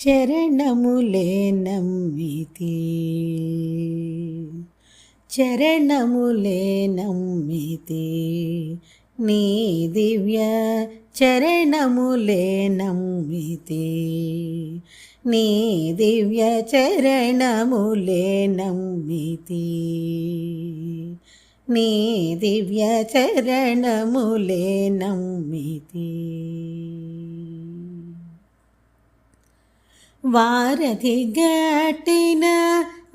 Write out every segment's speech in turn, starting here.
చరణములే నమ్మితి చరణములే నమ్మితి నీ దివ్య చరణములే నమ్మితి నీ దివ్య చరణములే నమ్మితి నీ దివ్య చరణములే నమ్మితి వారధి గట్టిన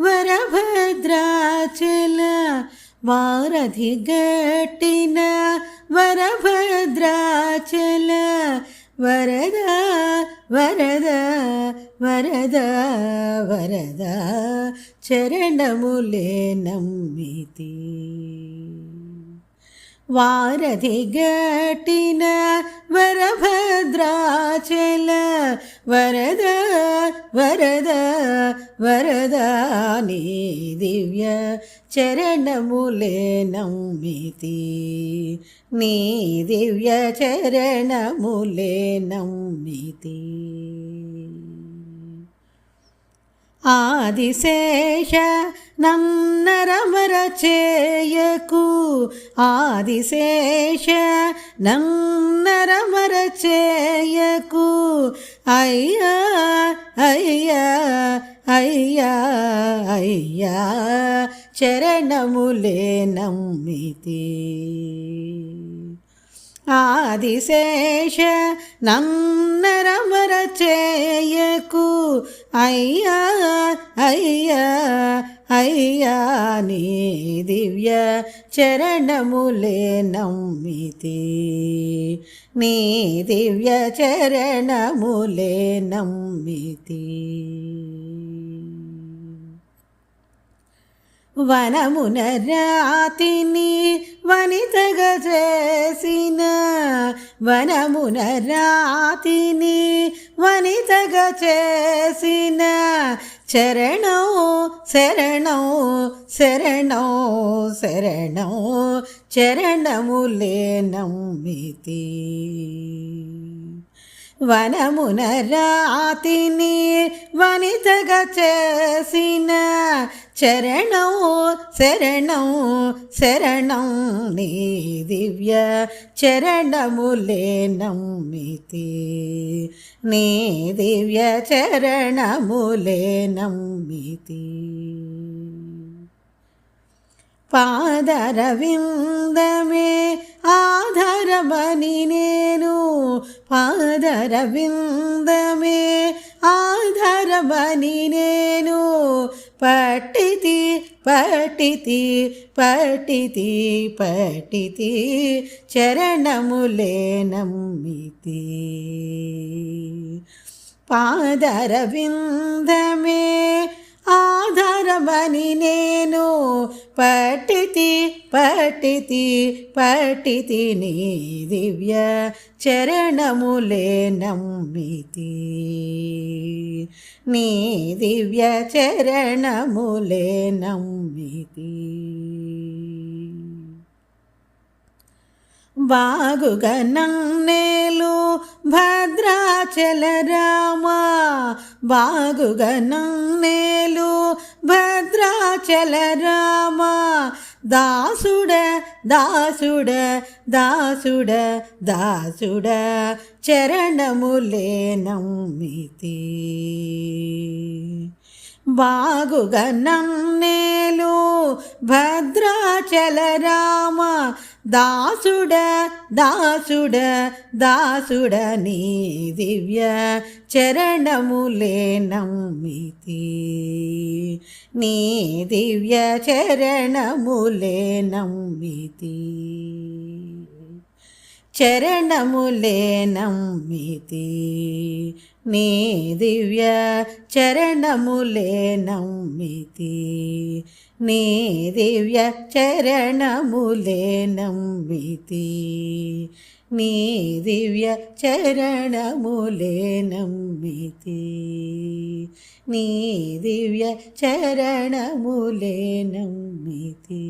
వరభద్రాచల వారధి గట్టిన వరభద్రాచల వరద వరద వరద వరద చరణములే నమ్మితి వారధి గట్టిన వరభద్రాచల వరద వరద వరద నీ దివ్య చరణములే నమ్మితి నీ దివ్య చరణములే నమ్మితి ఆదిశేష నన్నరమర చేయకు ఆదిశేష నన్నరమర చేయకు అయ్యా అయ్యా అయ్యా అయ్యా చరణములే నమ్మితి ఆదిశేష నన్నరమర చేయకు అయ్యా అయ్యా అయ్యా నీ దివ్య చరణములే నమ్మితి నీ దివ్య చరణములే నమ్మితి వనమున రాతిని వనితగా చేసిన వనమున రాతిని వనితగా చేసిన శరణం శరణం శరణం శరణం చరణములే నమ్మితి వనమున రాతిని వనితగా చేసిన శరణం శరణం శరణం నీ దివ్య చరణములే నమ్మితి నీ దివ్య చరణములే నమ్మితి పాదరవిందమే ఆధారమని నేను పాదరవిందమే ఆధారమని నేను పట్టితి పట్టితి పట్టితి పట్టితి చరణములే నమ్మితి పాదరవిందమే ఆధారమని నేను పట్టితి పట్టితి పట్టితి నీ దివ్య చరణములే నమ్మితి నీ దివ్య చరణములే నమ్మితి బాగుగా నన్నేలు భద్రాచల రామ బాగుగా నన్నేలు భద్రాచల రామ దాసుడ దాసుడ దాసుడ దాసుడ చరణములే నమ్మితి బాగుగా నన్నేలు భద్రాచల రామ దాసుడ దాసుడ దాసుడ నీ దివ్య చరణములే నమ్మితి నీ దివ్య చరణములే నమ్మితి చరణములే నమ్మితి నీ దివ్య చరణములే నమ్మితి నీ దివ్య చరణములే నమ్మితి నీ దివ్య చరణములే నమ్మితి నీ దివ్య చరణములే నమ్మితి